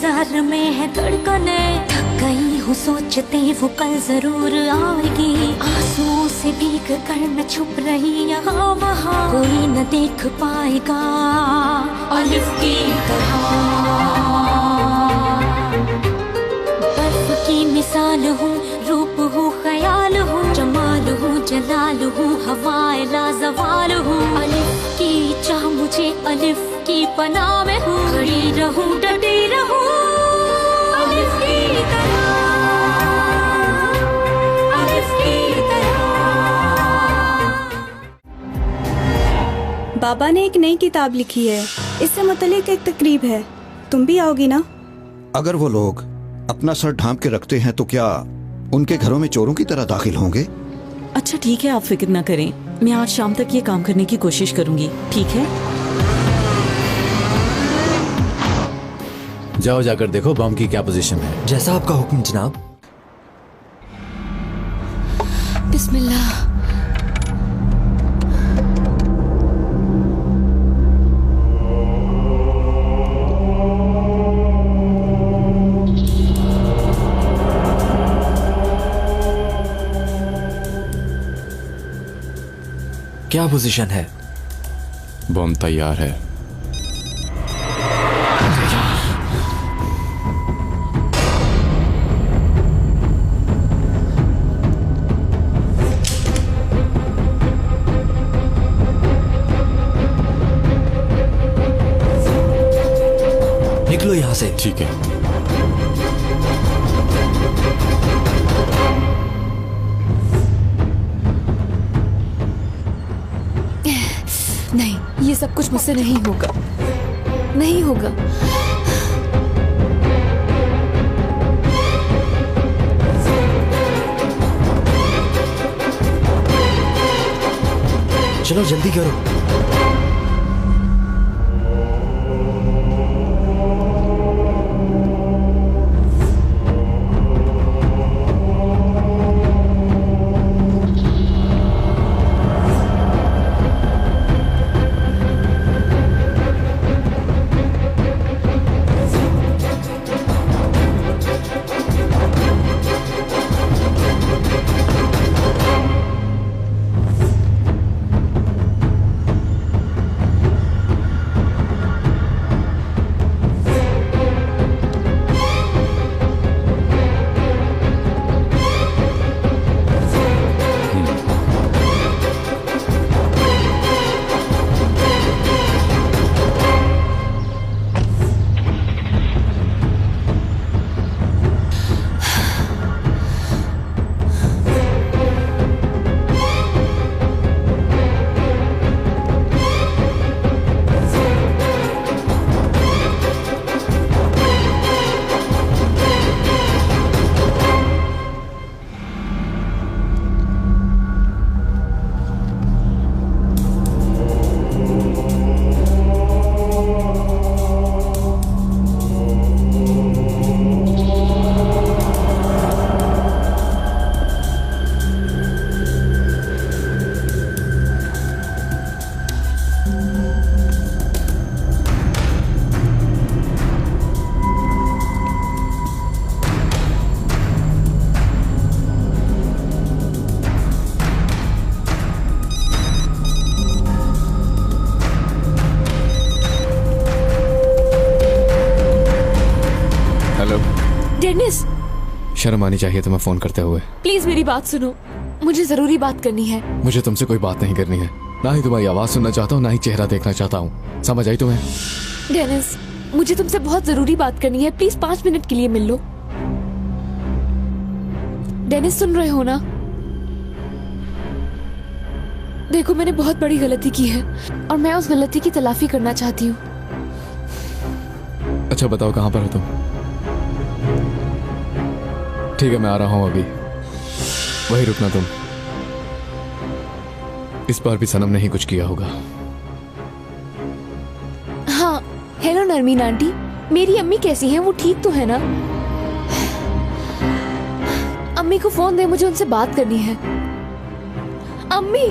इंतजार में है धड़कने, थक गई हूँ सोचते वो कल जरूर आएगी। आंसुओं से भीग कर मैं छुप रही यहाँ वहाँ, कोई न देख पाएगा अलिफ की तरह। बर्फ की मिसाल हूँ, रूप हूँ, ख्याल हूँ, जमाल हूँ, जलाल हूँ, हवाए लाजवाल हूँ। अलिफ की चाह मुझे अलिफ की पनाह में हूँ, खड़ी रहूँ डटी रहूँ अलिफ की तरह, अलिफ की तरह। बाबा ने एक नई किताब लिखी है, इससे मुतल्लिक एक तकरीब है, तुम भी आओगी ना? अगर वो लोग अपना सर ढांप के रखते हैं तो क्या उनके घरों में चोरों की तरह दाखिल होंगे? अच्छा ठीक है, आप फिक्र ना करें, मैं आज शाम तक ये काम करने की कोशिश करूंगी, ठीक है? जाओ जाकर देखो बम की क्या पोजीशन है। जैसा आपका हुक्म जनाब। बिस्मिल्लाह। क्या पोजीशन है? बम तैयार है। निकलो यहाँ से। ठीक है। नहीं, ये सब कुछ मुझसे नहीं होगा, नहीं होगा। चलो जल्दी करो। डेनिस, शर्म आनी चाहिए तुम्हें फोन करते हुए। प्लीज मेरी बात सुनो, मुझे जरूरी बात करनी है। मुझे तुमसे कोई बात नहीं करनी है, ना ही तुम्हारी आवाज सुनना चाहता हूँ, ना ही चेहरा देखना चाहता हूँ। समझ आई तुम्हें? डेनिस, मुझे तुमसे बहुत जरूरी बात करनी है, प्लीज 5 मिनट के लिए मिल लो। डेनिस, सुन रहे हो ना? देखो, मैंने बहुत बड़ी गलती की है और मैं उस गलती की तलाफी करना चाहती हूँ। अच्छा बताओ कहाँ पर हो तुम? ठीक है, मैं आ रहा हूँ अभी, वही रुकना तुम। इस बार भी सनम ने ही कुछ किया होगा। हाँ, हेलो नरमीन आंटी, मेरी अम्मी कैसी हैं? वो ठीक तो है ना? अम्मी को फोन दे, मुझे उनसे बात करनी है। अम्मी,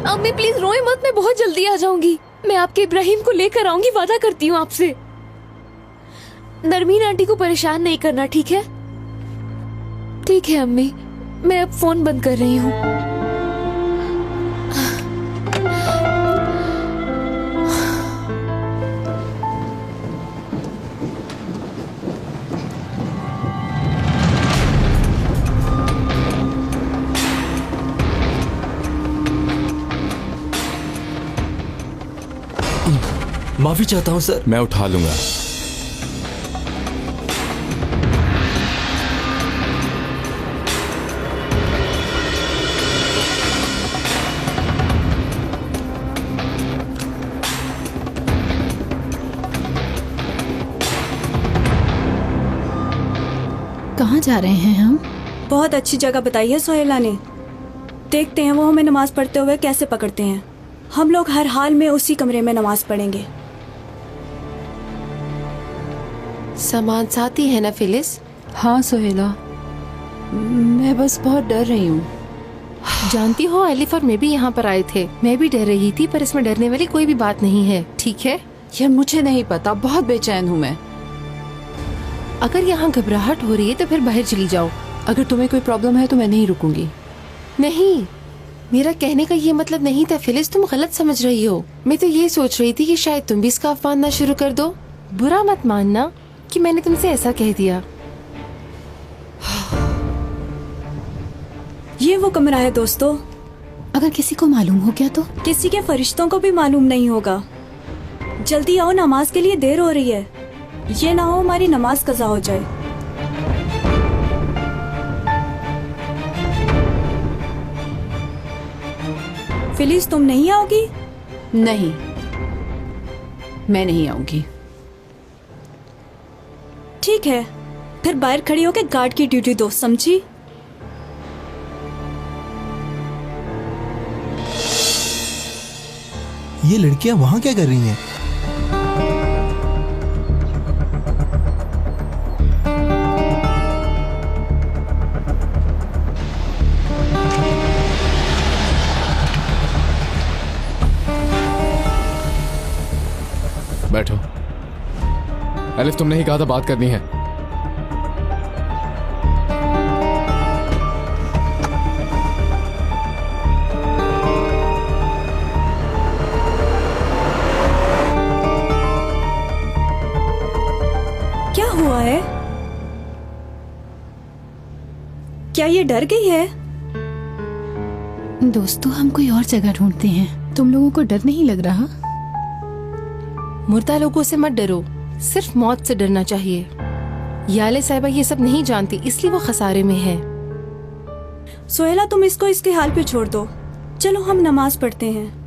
अम्मी प्लीज रोए मत, मैं बहुत जल्दी आ जाऊंगी। मैं आपके इब्राहिम को लेकर आऊंगी, वादा करती हूँ आपसे। नरमीन आंटी को परेशान नहीं करना, ठीक है? ठीक है अम्मी, मैं अब फोन बंद कर रही हूँ। माफी चाहता हूँ सर। मैं उठा लूंगा। कहाँ जा रहे हैं हम? बहुत अच्छी जगह बताई है सोहेला ने। देखते हैं वो हमें नमाज पढ़ते हुए कैसे पकड़ते हैं। हम लोग हर हाल में उसी कमरे में नमाज पढ़ेंगे। सामान साथ ही है ना फिलिस? हाँ सोहेला, मैं बस बहुत डर रही हूँ। जानती हो एलिफ और मैं भी यहाँ पर आए थे। मैं भी डर रही थी, पर इसमें डरने वाली कोई भी बात नहीं है, ठीक है? यह मुझे नहीं पता, बहुत बेचैन हूँ मैं। अगर यहाँ घबराहट हो रही है तो फिर बाहर चली जाओ। अगर तुम्हें कोई प्रॉब्लम है तो मैं नहीं रुकूंगी। नहीं, मेरा कहने का ये मतलब नहीं था फिलिस, तुम गलत समझ रही हो। मैं तो ये सोच रही थी कि शायद तुम भी स्कार्फ बांधना शुरू कर दो। बुरा मत मानना कि मैंने तुमसे ऐसा कह दिया। ये वो कमरा है दोस्तों। अगर किसी को मालूम हो गया तो? किसी के फरिश्तों को भी मालूम नहीं होगा। जल्दी आओ, नमाज के लिए देर हो रही है। ये ना हो हमारी नमाज कज़ा हो जाए। फिलिस, तुम नहीं आओगी? नहीं, मैं नहीं आऊंगी। ठीक है, फिर बाहर खड़ी होकर गार्ड की ड्यूटी दो, समझी? ये लड़कियां वहां क्या कर रही हैं? बैठो। एलिफ, तुमने ही कहा था बात करनी है। क्या हुआ है? क्या ये डर गई है? दोस्तों, हम कोई और जगह ढूंढते हैं। तुम लोगों को डर नहीं लग रहा? मुर्दा लोगों से मत डरो, सिर्फ मौत से डरना चाहिए। याले साहिबा ये सब नहीं जानती, इसलिए वो खसारे में है। सोहेला, तुम इसको इसके हाल पे छोड़ दो। चलो हम नमाज पढ़ते हैं।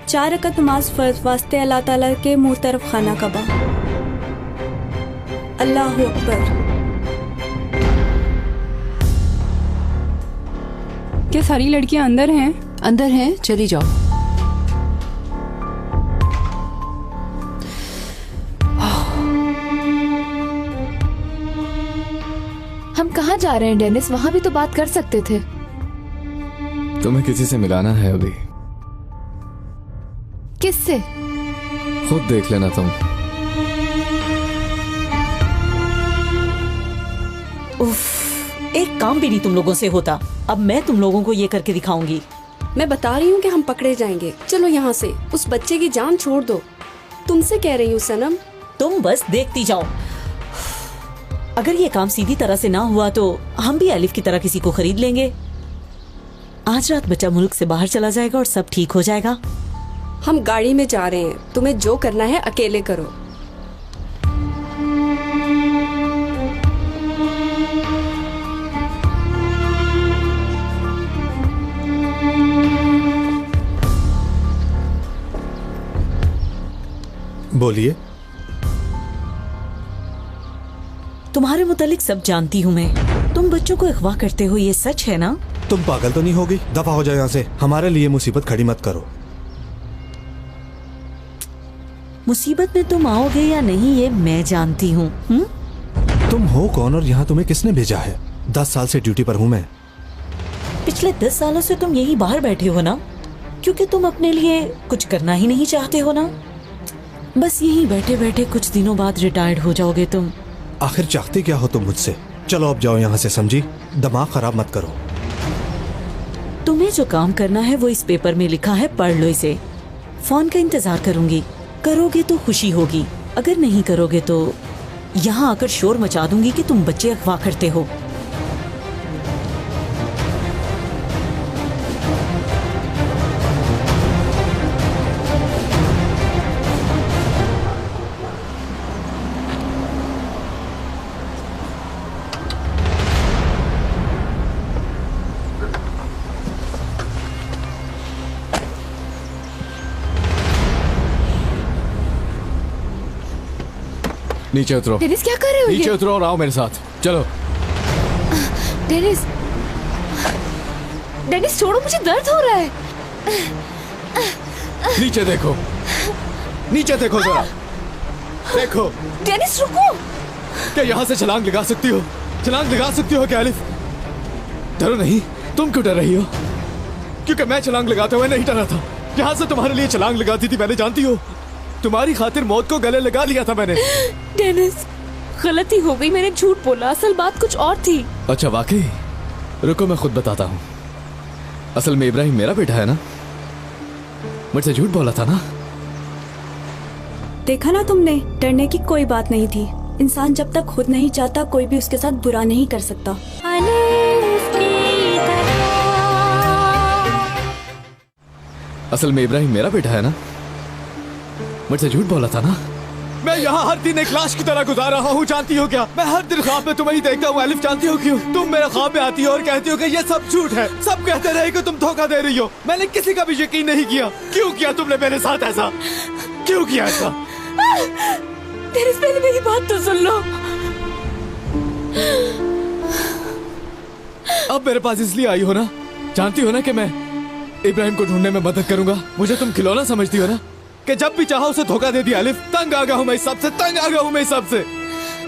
चार रकअत नमाज फर्ज वास्ते अल्लाह ताला के मुंह तरफ खाना कबा। अल्लाह अकबर। क्या सारी लड़कियां अंदर हैं? अंदर हैं, चली जाओ। हम कहाँ जा रहे हैं डेनिस? वहाँ भी तो बात कर सकते थे। तुम्हें किसी से मिलाना है अभी? किससे? खुद देख लेना तुम। उफ, एक काम भी नहीं तुम लोगों से होता। अब मैं तुम लोगों को ये करके दिखाऊंगी। मैं बता रही हूँ कि हम पकड़े जाएंगे। चलो यहाँ से, उस बच्चे की जान छोड़ दो। तुमसे कह रही हूँ सनम। तुम बस देखती जाओ। अगर ये काम सीधी तरह से ना हुआ तो हम भी एलिफ की तरह किसी को खरीद लेंगे। आज रात बच्चा मुल्क से बाहर चला जाएगा और सब ठीक हो जाएगा। हम गाड़ी में जा रहे हैं, तुम्हें जो करना है अकेले करो। बोलिए। तुम्हारे मुतालिक सब जानती हूँ मैं। तुम बच्चों को अगवा करते हो, ये सच है ना? तुम पागल तो नहीं होगी? दफा हो जाओ यहाँ से, हमारे लिए मुसीबत खड़ी मत करो। मुसीबत में तुम आओगे या नहीं ये मैं जानती हूँ। तुम हो कौन और यहाँ तुम्हें किसने भेजा है? 10 साल से ड्यूटी पर हूँ मैं। पिछले 10 सालों से तुम यही बाहर बैठे हो ना, क्योंकि तुम अपने लिए कुछ करना ही नहीं चाहते हो ना। बस यही बैठे बैठे कुछ दिनों बाद रिटायर्ड हो जाओगे तुम। आखिर चाहते क्या हो तुम मुझसे? चलो अब जाओ यहाँ से, समझी? दिमाग खराब मत करो। तुम्हें जो काम करना है वो इस पेपर में लिखा है, पढ़ लो इसे। फोन का इंतजार करूंगी, करोगे तो खुशी होगी, अगर नहीं करोगे तो यहाँ आकर शोर मचा दूंगी कि तुम बच्चे अगवा करते हो। नीचे उतरो। डेनिस क्या कर रहे हो? नीचे उतरो और आओ मेरे साथ, चलो। डेनिस, डेनिस छोड़ो, मुझे दर्द हो रहा है। नीचे देखो, नीचे देखो जरा, देखो। डेनिस रुको। क्या यहाँ से छलांग लगा सकती हो? छलांग लगा सकती हो क्या एलिफ? डरो नहीं। तुम क्यों डर रही हो? क्योंकि मैं छलांग लगाते हुए नहीं डरा था। यहाँ से तुम्हारे लिए छलांग लगाती थी मैंने, जानती हो? तुम्हारी खातिर मौत को गले लगा लिया था मैंने। डेनिस, गलती हो गई, मैंने झूठ बोला, असल बात कुछ और थी। अच्छा वाकई? रुको मैं खुद बताता हूँ। असल में इब्राहिम मेरा बेटा है ना, मुझसे झूठ बोला था ना। देखा ना तुमने, डरने की कोई बात नहीं थी। इंसान जब तक खुद नहीं चाहता कोई भी उसके साथ बुरा नहीं कर सकता। असल में इब्राहिम मेरा बेटा है ना, मुझसे झूठ बोला था ना। मैं यहाँ हर दिन एक लाश की तरह गुजार रहा हूँ, जानती हो क्या? मैं हर दिन ख्वाब में तुम्हें ही देखता हूँ एलिफ, जानती हो क्यों? तुम मेरे ख्वाब में आती हो और कहती हो कि ये सब झूठ है। सब कहते रहे कि तुम धोखा दे रही हो। मैंने किसी का भी यकीन नहीं किया। क्यों किया तुमने मेरे साथ ऐसा? क्यों किया ऐसा? डेनिस, पहले मेरी बात तो सुन लो। अब मेरे पास इसलिए आई हो ना, जानती हो ना कि मैं इब्राहिम को ढूंढने में मदद करूंगा। मुझे तुम खिलौना समझती हो ना, कि जब भी चाहो उसे धोखा दे दिया। एलिफ, तंग आ गया हूँ मैं इस सबसे, तंग आ गया हूँ मैं इस सबसे।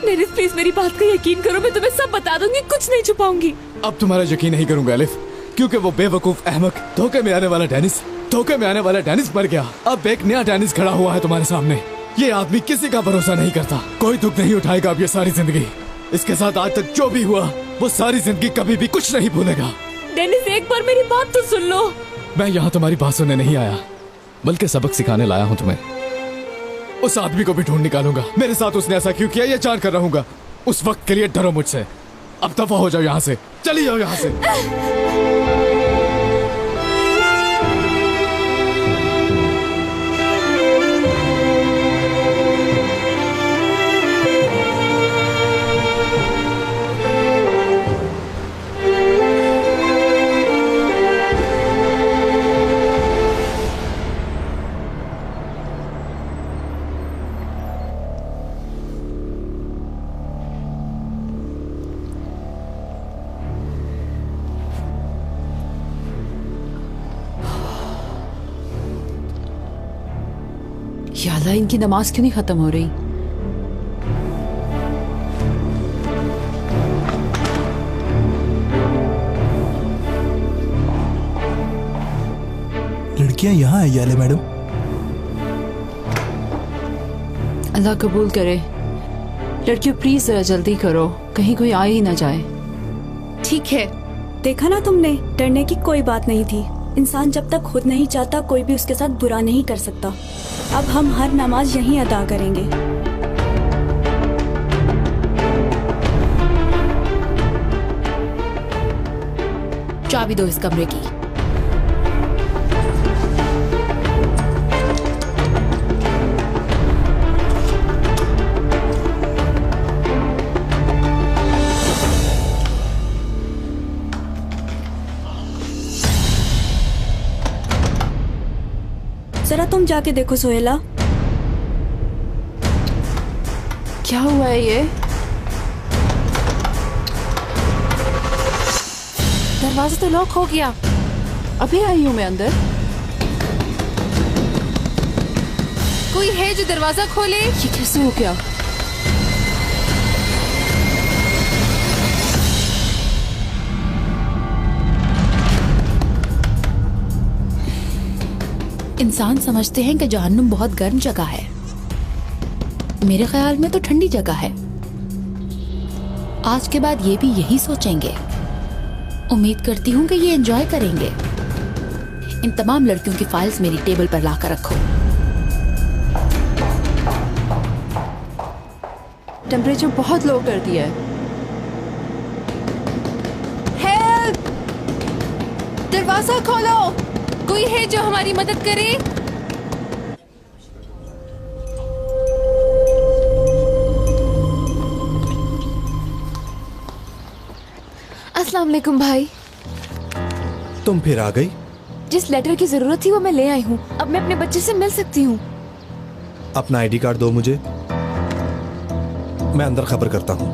डेनिस प्लीज मेरी बात का यकीन करो, मैं तुम्हें सब बता दूंगी, कुछ नहीं छुपाऊंगी। अब तुम्हारा यकीन नहीं करूंगा एलिफ, क्योंकि वो बेवकूफ अहमक धोखे में आने वाला डेनिस, धोखे में आने वाला डेनिस मर गया। अब एक नया डेनिस खड़ा हुआ है तुम्हारे सामने। ये आदमी किसी का भरोसा नहीं करता, कोई दुख नहीं उठाएगा अब ये सारी जिंदगी। इसके साथ आज तक जो भी हुआ वो सारी जिंदगी कभी भी कुछ नहीं भूलेगा। डेनिस एक बार मेरी बात तो सुन लो। मैं यहाँ तुम्हारी बात सुनने नहीं आया, बल्कि सबक सिखाने लाया हूँ तुम्हें। उस आदमी को भी ढूंढ निकालूंगा। मेरे साथ उसने ऐसा क्यों किया ये जान कर रहूंगा। उस वक्त के लिए डरो मुझसे। अब दफा हो जाओ यहाँ से, चली जाओ यहाँ से। या अल्लाह, इनकी नमाज क्यों नहीं खत्म हो रही? लड़कियां यहाँ है याले मैडम। अल्लाह कबूल करे। लड़कियों प्लीज जरा जल्दी करो, कहीं कोई आ ही ना जाए। ठीक है। देखा ना तुमने, डरने की कोई बात नहीं थी। इंसान जब तक खुद नहीं चाहता कोई भी उसके साथ बुरा नहीं कर सकता। अब हम हर नमाज यहीं अदा करेंगे। चाबी दो इस कमरे की। जरा तुम जाके देखो सोहेला। क्या हुआ है ये? दरवाजा तो लॉक हो गया। अभी आई हूँ मैं अंदर। कोई है जो दरवाजा खोले? ये कैसे हो गया? इंसान समझते हैं कि जहन्नुम बहुत गर्म जगह है, मेरे ख्याल में तो ठंडी जगह है। आज के बाद ये भी यही सोचेंगे। उम्मीद करती हूँ कि ये एंजॉय करेंगे। इन तमाम लड़कियों की फाइल्स मेरी टेबल पर लाकर रखो। टेम्परेचर बहुत लो कर दिया है। हेल्प! दरवाजा खोलो, कोई है जो हमारी मदद करे? अस्सलाम वालेकुम भाई। तुम फिर आ गई? जिस लेटर की जरूरत थी वो मैं ले आई हूँ। अब मैं अपने बच्चे से मिल सकती हूँ। अपना आईडी कार्ड दो मुझे, मैं अंदर खबर करता हूँ।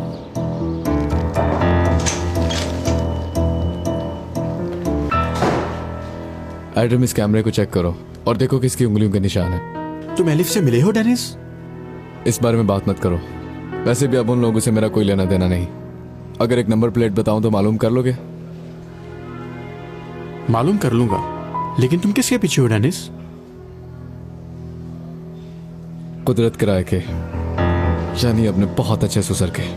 एडम, इस कैमरे को चेक करो और देखो किसकी उंगलियों के निशान है। तुम एलिफ से मिले हो डेनिस? इस बारे में बात मत करो। वैसे भी अब उन लोगों से मेरा कोई लेना देना नहीं। अगर एक नंबर प्लेट बताऊं तो मालूम कर लोगे? मालूम कर लूंगा, लेकिन तुम किसके पीछे हो डेनिस? कुदरत किराए के, यानी अपने बहुत अच्छे ससुर के।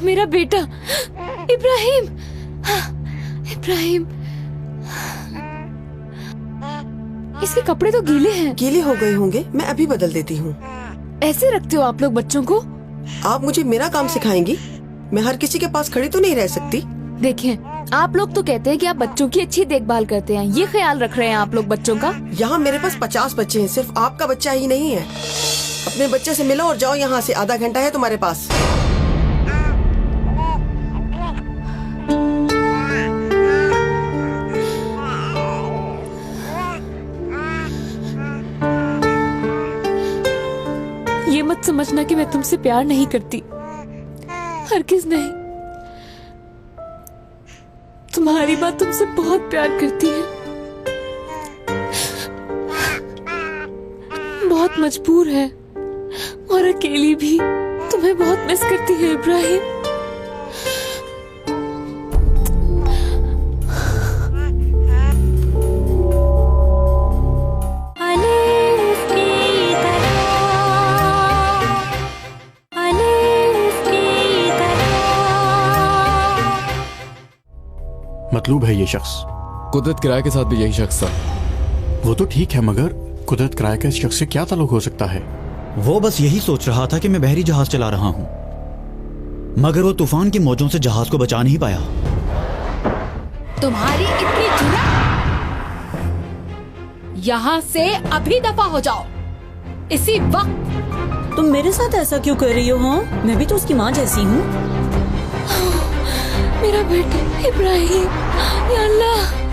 मेरा बेटा इब्राहिम। इब्राहिम, इसके कपड़े तो गीले हैं। गीले हो गए होंगे, मैं अभी बदल देती हूँ। ऐसे रखते हो आप लोग बच्चों को? आप मुझे मेरा काम सिखाएंगी? मैं हर किसी के पास खड़ी तो नहीं रह सकती। देखिए, आप लोग तो कहते हैं कि आप बच्चों की अच्छी देखभाल करते हैं, ये ख्याल रख रहे हैं आप लोग बच्चों का? यहाँ मेरे पास 50 बच्चे हैं, सिर्फ आपका बच्चा ही नहीं है। अपने बच्चे से मिलो और जाओ यहाँ से, आधा घंटा है तुम्हारे पास। ये मत समझना कि मैं तुमसे प्यार नहीं करती, हरगिज़ नहीं। तुम्हारी बात तुमसे बहुत प्यार करती है, बहुत मजबूर है और अकेली भी। तुम्हें बहुत मिस करती है इब्राहिम। मतलूब है ये शख्स। कुदरत किराए के साथ भी यही शख्स था। वो तो ठीक है, मगर कुदरत किराए का इस शख्स से क्या ताल्लुक हो सकता है? वो बस यही सोच रहा था कि मैं बहरी जहाज चला रहा हूं, मगर वो तूफान की मौजों से जहाज को बचा नहीं पाया। तुम्हारी इतनी जुर्रत! यहाँ से अभी दफा हो जाओ, इसी वक्त। तुम मेरे साथ ऐसा क्यों कर रही हो? हाँ, मैं भी तो उसकी माँ जैसी हूँ। मेरा बेटा इब्राहिम, या अल्लाह।